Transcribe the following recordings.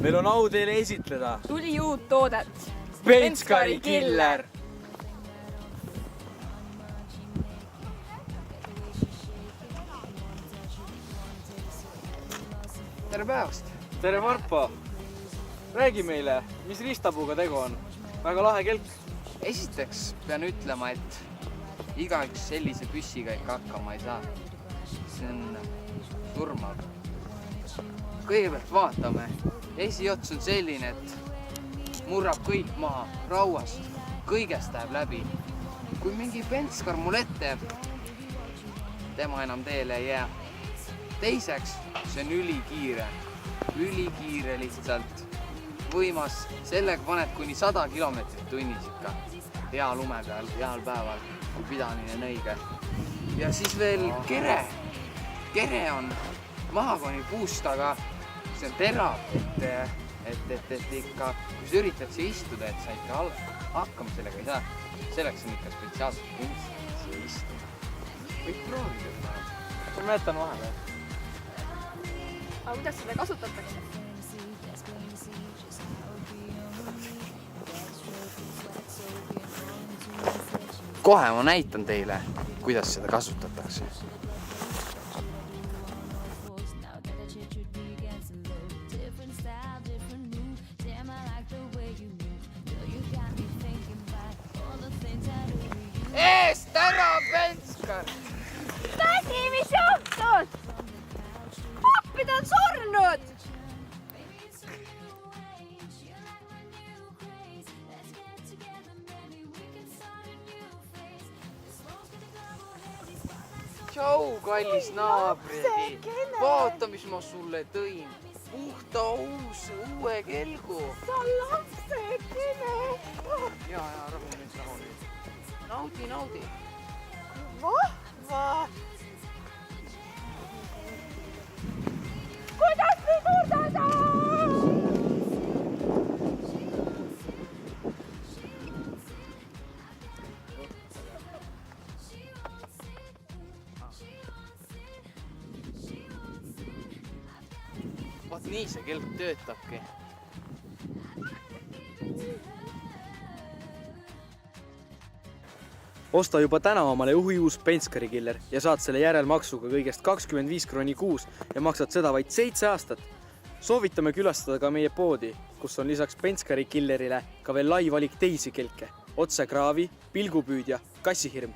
meil on au teile esitleda tuli uut toodet. Penskari Killer. Tere päevast! Tere Marpo! Räägi meile, mis riistapuuga tegu on? Väga lahe kelk. Esiteks pean ütlema, et igaüks sellise püssiga ikka hakkama ei saa. See on surmav. Kõigepealt vaatame. Esiots on selline, et murrab kõik maha, rauast, kõigest läheb läbi. Kui mingi Penskar mul ette jääb, tema enam teele ei jää. Teiseks, see on ülikiire lihtsalt. Võimas, sellega paned kuni 100 kilomeetrit tunnis ikka. Hea lume peal, heal päeval, kui pidamine on õige. Ja siis veel kere. Kere on mahakoni puust, aga see on terav, et ikka, kui sa üritad siia istuda, et sa ikka hakkama sellega ei saa. Selleks on ikka spetsiaalselt kunst siia istuda. Võib proovida. Ma jätan vahele. Aga kuidas seda kasutatakse? Kohe ma näitan teile, kuidas seda kasutatakse. Eest ära, Penskar! Tädi, mis juhtus? Appi, ta on surnud! Tšau, kallis naabridi! Vaata, mis ma sulle tõin. Puhta uue kelgu. Sa lapsekene! Ja, rahu nüüd. Naudi. Vahva! Kuidas pidurdada? Vaat nii see kelk töötabki. Osta juba täna omale uus Penskari Killer ja saad selle järelmaksuga kõigest 25 kroni kuus ja maksad seda vaid 7 aastat. Soovitame külastada ka meie poodi, kus on lisaks Penskari Killerile ka veel lai valik teisi kelke. Otsekraavi, pilgupüüdja, kassihirm.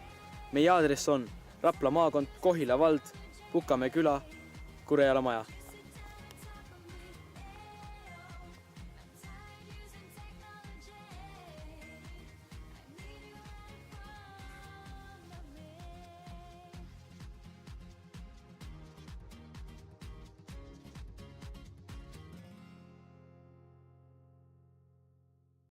Meie aadress on Rapla maakond, Kohila vald, Pukamäe küla, Kurejala maja.